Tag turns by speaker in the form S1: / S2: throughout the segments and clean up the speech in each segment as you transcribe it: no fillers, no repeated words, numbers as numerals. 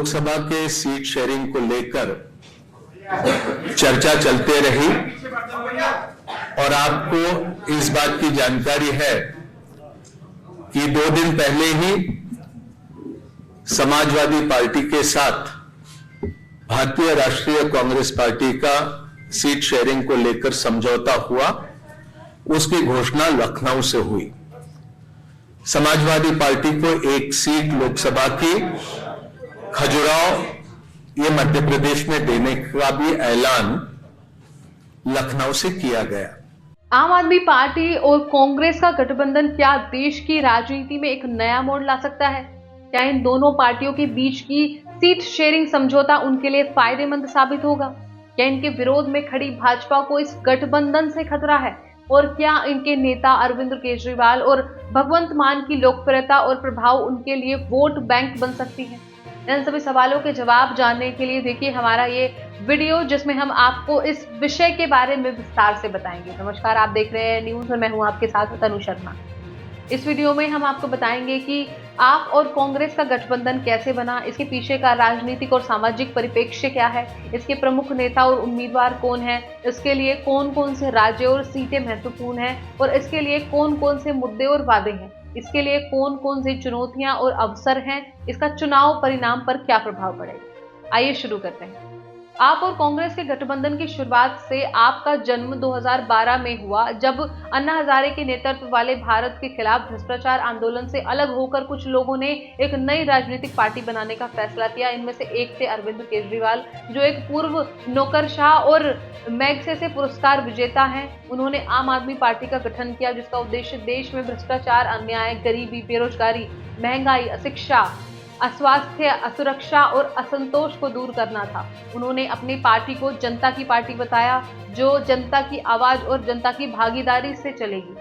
S1: लोकसभा के seat sharing को लेकर चर्चा चलते रही और आपको इस बात की जानकारी है कि 2 दिन पहले ही समाजवादी पार्टी के साथ भारतीय राष्ट्रीय कांग्रेस पार्टी का सीट शेयरिंग को लेकर समझौता हुआ। उसकी घोषणा लखनऊ से हुई। समाजवादी पार्टी को 1 सीट लोकसभा की खजुराहो ये मध्य प्रदेश में देने का भी ऐलान लखनऊ से किया गया।
S2: आम आदमी पार्टी और कांग्रेस का गठबंधन क्या देश की राजनीति में एक नया मोड़ ला सकता है? क्या इन दोनों पार्टियों के बीच की सीट शेयरिंग समझौता उनके लिए फायदेमंद साबित होगा? क्या इनके विरोध में खड़ी भाजपा को इस गठबंधन से खतरा है? और क्या इनके नेता अरविंद केजरीवाल और भगवंत मान की लोकप्रियता और प्रभाव उनके लिए वोट बैंक बन सकती है? इन सभी सवालों के जवाब जानने के लिए देखिए हमारा ये वीडियो, जिसमें हम आपको इस विषय के बारे में विस्तार से बताएंगे। नमस्कार, आप देख रहे हैं न्यूज़ और मैं हूं आपके साथ तनु शर्मा। इस वीडियो में हम आपको बताएंगे कि आप और कांग्रेस का गठबंधन कैसे बना, इसके पीछे का राजनीतिक और सामाजिक परिप्रेक्ष्य क्या है, इसके प्रमुख नेता और उम्मीदवार कौन है, इसके लिए कौन कौन से राज्य और सीटें महत्वपूर्ण हैं और इसके लिए कौन कौन से मुद्दे और वादे हैं, इसके लिए कौन कौन सी चुनौतियां और अवसर हैं, इसका चुनाव परिणाम पर क्या प्रभाव पड़ेगा। आइए शुरू करते हैं। आप और कांग्रेस के गठबंधन की शुरुआत से आपका जन्म 2012 में हुआ, जब अन्ना हजारे के नेतृत्व वाले भारत के खिलाफ भ्रष्टाचार आंदोलन से अलग होकर कुछ लोगों ने एक नई राजनीतिक पार्टी बनाने का फैसला किया। इनमें से एक थे अरविंद केजरीवाल, जो एक पूर्व नौकरशाह और मैग्सेसे पुरस्कार विजेता हैं। उन्होंने आम आदमी पार्टी का गठन किया, जिसका उद्देश्य देश में भ्रष्टाचार, अन्याय, गरीबी, बेरोजगारी, महंगाई, अशिक्षा, अस्वास्थ्य, असुरक्षा और असंतोष को दूर करना था। उन्होंने अपनी पार्टी को जनता की पार्टी बताया, जो जनता की आवाज और जनता की भागीदारी से चलेगी।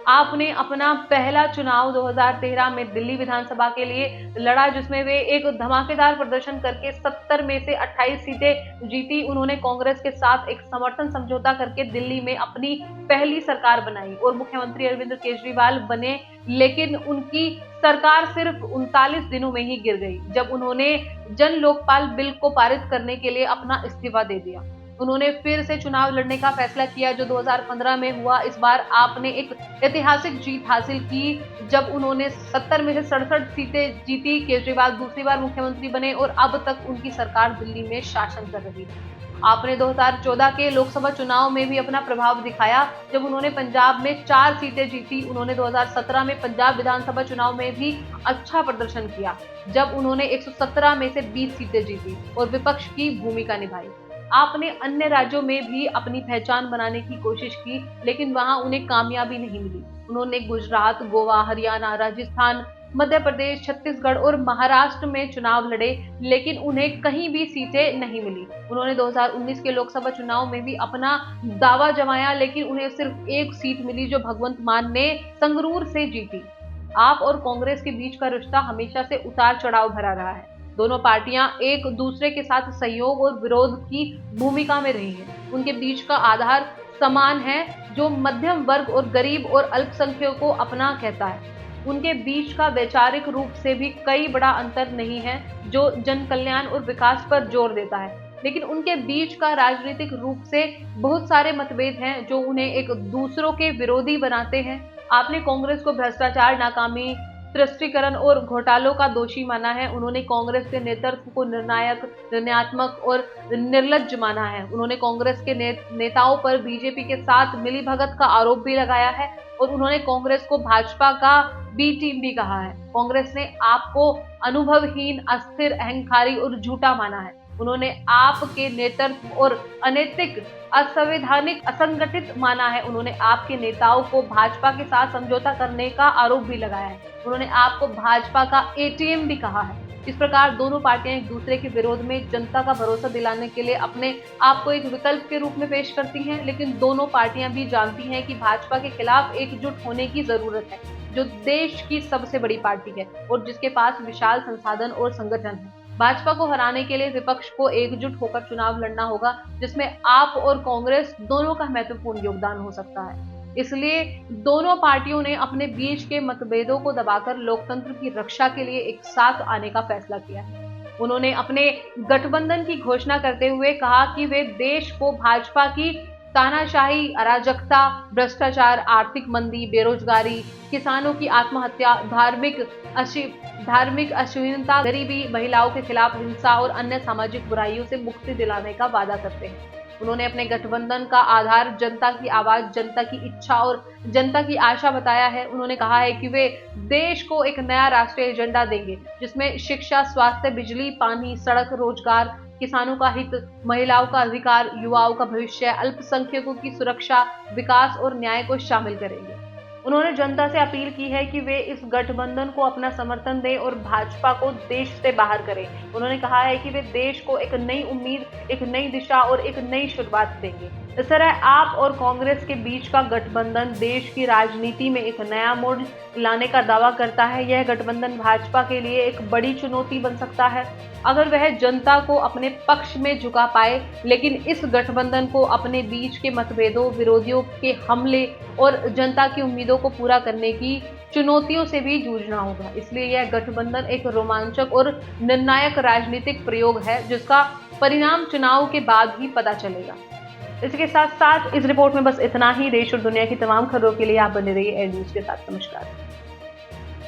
S2: आपने अपना पहला चुनाव 2013 में दिल्ली विधानसभा के लिए लड़ा, जिसमें वे एक धमाकेदार प्रदर्शन करके 70 में से 28 सीटें जीती। उन्होंने कांग्रेस के साथ एक समर्थन समझौता करके दिल्ली में अपनी पहली सरकार बनाई और मुख्यमंत्री अरविंद केजरीवाल बने, लेकिन उनकी सरकार सिर्फ 39 दिनों में ही गिर गई, जब उन्होंने जन लोकपाल बिल को पारित करने के लिए अपना इस्तीफा दे दिया। उन्होंने फिर से चुनाव लड़ने का फैसला किया, जो 2015 में हुआ। इस बार आपने एक ऐतिहासिक जीत हासिल की, जब उन्होंने 70 में से 67 सीटें जीती। केजरीवाल दूसरी बार मुख्यमंत्री बने और अब तक उनकी सरकार दिल्ली में शासन कर रही है। आपने 2014 के लोकसभा चुनाव में भी अपना प्रभाव दिखाया, जब उन्होंने पंजाब में 4 सीटें जीती। उन्होंने 2017 में पंजाब विधानसभा चुनाव में भी अच्छा प्रदर्शन किया, जब उन्होंने 117 में से 20 सीटें जीती और विपक्ष की भूमिका निभाई। आपने अन्य राज्यों में भी अपनी पहचान बनाने की कोशिश की, लेकिन वहां उन्हें कामयाबी नहीं मिली। उन्होंने गुजरात, गोवा, हरियाणा, राजस्थान, मध्य प्रदेश, छत्तीसगढ़ और महाराष्ट्र में चुनाव लड़े, लेकिन उन्हें कहीं भी सीटें नहीं मिली। उन्होंने 2019 के लोकसभा चुनाव में भी अपना दावा जमाया, लेकिन उन्हें सिर्फ 1 सीट मिली, जो भगवंत मान ने संगरूर से जीती। आप और कांग्रेस के बीच का रिश्ता हमेशा से उतार चढ़ाव भरा रहा है। दोनों पार्टियां एक दूसरे के साथ सहयोग और विरोध की भूमिका में रही हैं। उनके बीच का आधार समान है, जो मध्यम वर्ग और गरीब और अल्पसंख्यकों को अपना कहता है। उनके बीच का वैचारिक रूप से भी कई बड़ा अंतर नहीं है, जो जन कल्याण और विकास पर जोर देता है, लेकिन उनके बीच का राजनीतिक रूप से बहुत सारे मतभेद हैं, जो उन्हें एक दूसरों के विरोधी बनाते हैं। आपने कांग्रेस को भ्रष्टाचार, नाकामी, तुष्टीकरण और घोटालों का दोषी माना है। उन्होंने कांग्रेस के नेतृत्व को निर्णायक, निर्णयात्मक और निर्लज्ज माना है। उन्होंने कांग्रेस के नेताओं पर बीजेपी के साथ मिलीभगत का आरोप भी लगाया है और उन्होंने कांग्रेस को भाजपा का बी टीम भी कहा है। कांग्रेस ने आपको अनुभवहीन, अस्थिर, अहंकारी और झूठा माना है। उन्होंने आपके नेतृत्व और अनैतिक, असंवैधानिक, असंगठित माना है। उन्होंने आपके नेताओं को भाजपा के साथ समझौता करने का आरोप भी लगाया है। उन्होंने आपको भाजपा का एटीएम भी कहा है। इस प्रकार दोनों पार्टियां एक दूसरे के विरोध में जनता का भरोसा दिलाने के लिए अपने आप को एक विकल्प के रूप में पेश करती हैं, लेकिन दोनों पार्टियां भी जानती हैं कि भाजपा के खिलाफ एकजुट होने की जरूरत है, जो देश की सबसे बड़ी पार्टी है और जिसके पास विशाल संसाधन और संगठन है। भाजपा को हराने के लिए विपक्ष को एकजुट होकर चुनाव लड़ना होगा, जिसमें आप और कांग्रेस दोनों का महत्वपूर्ण योगदान हो सकता है। इसलिए दोनों पार्टियों ने अपने बीच के मतभेदों को दबाकर लोकतंत्र की रक्षा के लिए एक साथ आने का फैसला किया है। उन्होंने अपने गठबंधन की घोषणा करते हुए कहा कि वे देश को भाजपा की तानाशाही, अराजकता, भ्रष्टाचार, आर्थिक मंदी, बेरोजगारी, किसानों की आत्महत्या, धार्मिक अश्लीलता, गरीबी, महिलाओं के खिलाफ हिंसा और अन्य सामाजिक बुराइयों से मुक्ति दिलाने का वादा करते हैं। उन्होंने अपने गठबंधन का आधार जनता की आवाज, जनता की इच्छा और जनता की आशा बताया है। उन्होंने कहा है कि वे देश को एक नया राष्ट्रीय एजेंडा देंगे, जिसमें शिक्षा, स्वास्थ्य, बिजली, पानी, सड़क, रोजगार, किसानों का हित, महिलाओं का अधिकार, युवाओं का भविष्य, अल्पसंख्यकों की सुरक्षा, विकास और न्याय को शामिल करेंगे। उन्होंने जनता से अपील की है कि वे इस गठबंधन को अपना समर्थन दें और भाजपा को देश से बाहर करें। उन्होंने कहा है कि वे देश को एक नई उम्मीद, एक नई दिशा और एक नई शुरुआत देंगे। इस तरह आप और कांग्रेस के बीच का गठबंधन देश की राजनीति में एक नया मोड़ लाने का दावा करता है। यह गठबंधन भाजपा के लिए एक बड़ी चुनौती बन सकता है अगर वह जनता को अपने पक्ष में झुका पाए, लेकिन इस गठबंधन को अपने बीच के मतभेदों, विरोधियों के हमले और जनता की उम्मीदों को पूरा करने की चुनौतियों से भी जूझना होगा। इसलिए यह गठबंधन एक रोमांचक और निर्णायक राजनीतिक प्रयोग है, जिसका परिणाम चुनाव के बाद ही पता चलेगा। इसके साथ साथ इस रिपोर्ट में बस इतना ही। देश और दुनिया की तमाम खबरों के लिए आप बने रहिए एयर न्यूज के साथ। नमस्कार।